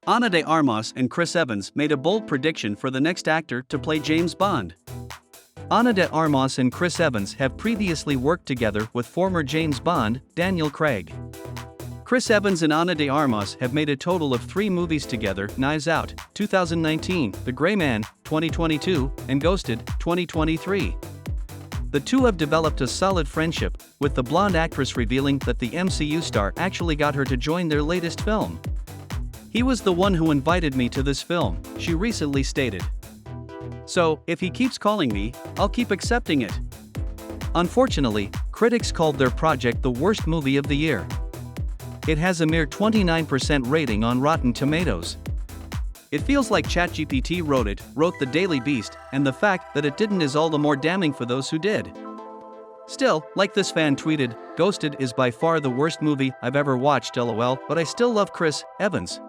Ana de Armas and Chris Evans made a bold prediction for the next actor to play James Bond. Ana de Armas and Chris Evans have previously worked together with former James Bond, Daniel Craig. Chris Evans and Ana de Armas have made a total of 3 movies together: Knives Out, 2019, The Gray Man, 2022, and Ghosted, 2023. The two have developed a solid friendship, with the blonde actress revealing that the MCU star actually got her to join their latest film. "He was the one who invited me to this film," she recently stated. "So, if he keeps calling me, I'll keep accepting it." Unfortunately, critics called their project the worst movie of the year. It has a mere 29% rating on Rotten Tomatoes. "It feels like ChatGPT wrote The Daily Beast, and the fact that it didn't is all the more damning for those who did." Still, like this fan tweeted, "Ghosted is by far the worst movie I've ever watched, lol, but I still love Chris Evans."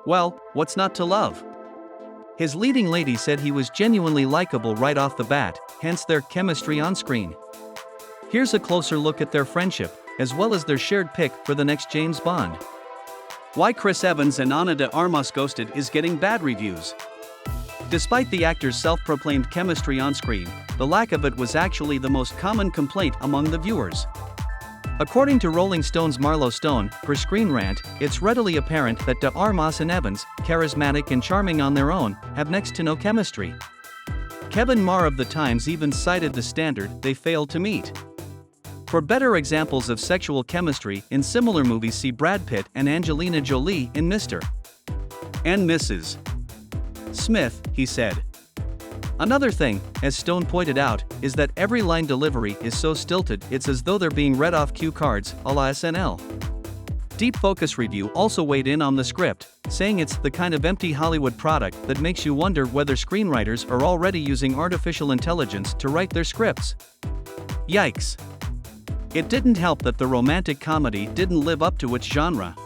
Well, what's not to love? His leading lady said he was genuinely likable right off the bat, hence their chemistry on screen. Here's a closer look at their friendship, as well as their shared pick for the next James Bond. Why Chris Evans and Ana de Armas Ghosted is getting bad reviews. Despite the actors' self-proclaimed chemistry on screen, the lack of it was actually the most common complaint among the viewers. According to Rolling Stone's Marlo Stone, per Screen Rant, it's readily apparent that de Armas and Evans, charismatic and charming on their own, have next to no chemistry. Kevin Marr of The Times even cited the standard they failed to meet. For better examples of sexual chemistry in similar movies, see Brad Pitt and Angelina Jolie in Mr. and Mrs. Smith, he said. Another thing, as Stone pointed out, is that every line delivery is so stilted it's as though they're being read off cue cards, a la SNL. Deep Focus Review also weighed in on the script, saying it's the kind of empty Hollywood product that makes you wonder whether screenwriters are already using artificial intelligence to write their scripts. Yikes. It didn't help that the romantic comedy didn't live up to its genre.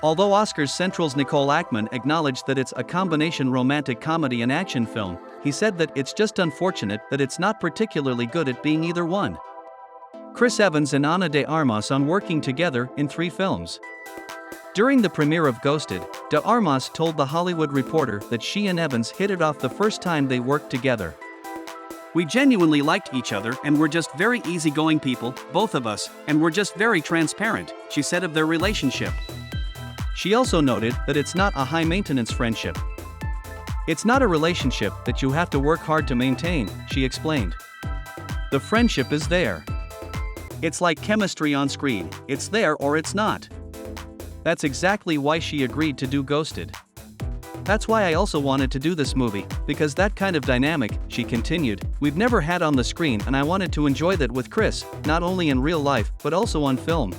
Although Oscars Central's Nicole Ackman acknowledged that it's a combination romantic comedy and action film, he said that it's just unfortunate that it's not particularly good at being either one. Chris Evans and Ana de Armas on working together in 3 films. During the premiere of Ghosted, de Armas told The Hollywood Reporter that she and Evans hit it off the first time they worked together. "We genuinely liked each other and we're just very easygoing people, both of us, and we're just very transparent," she said of their relationship. She also noted that it's not a high-maintenance friendship. "It's not a relationship that you have to work hard to maintain," she explained. "The friendship is there. It's like chemistry on screen, it's there or it's not." That's exactly why she agreed to do Ghosted. "That's why I also wanted to do this movie, because that kind of dynamic," she continued, "we've never had on the screen, and I wanted to enjoy that with Chris, not only in real life, but also on film."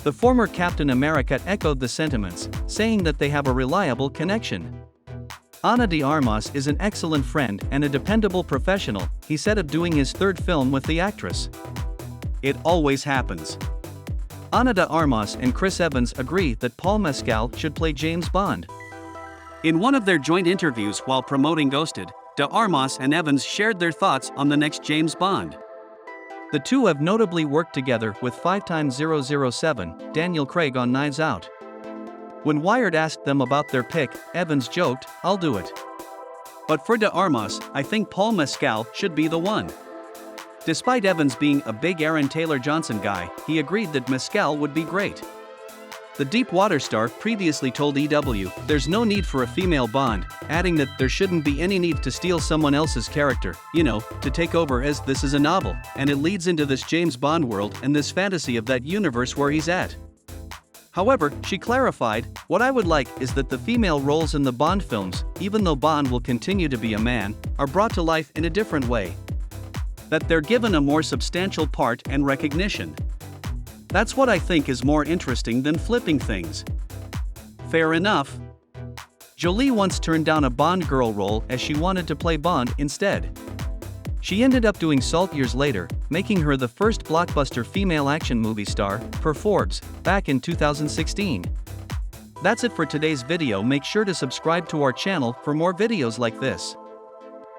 The former Captain America echoed the sentiments, saying that they have a reliable connection. "Ana de Armas is an excellent friend and a dependable professional," he said of doing his 3rd film with the actress. "It always happens." Ana de Armas and Chris Evans agree that Paul Mescal should play James Bond. In one of their joint interviews while promoting Ghosted, de Armas and Evans shared their thoughts on the next James Bond. The two have notably worked together with 5x007 Daniel Craig on Knives Out. When Wired asked them about their pick, Evans joked, "I'll do it. But for de Armas, I think Paul Mescal should be the one." Despite Evans being a big Aaron Taylor Johnson guy, he agreed that Mescal would be great. The Deepwater star previously told EW, "There's no need for a female Bond," adding that there shouldn't be any need to steal someone else's character, to take over, as this is a novel, and it leads into this James Bond world and this fantasy of that universe where he's at. However, she clarified, "What I would like is that the female roles in the Bond films, even though Bond will continue to be a man, are brought to life in a different way. That they're given a more substantial part and recognition. That's what I think is more interesting than flipping things." Fair enough. Jolie once turned down a Bond girl role as she wanted to play Bond instead. She ended up doing Salt years later, making her the first blockbuster female action movie star, per Forbes, back in 2016. That's it for today's video. Make sure to subscribe to our channel for more videos like this.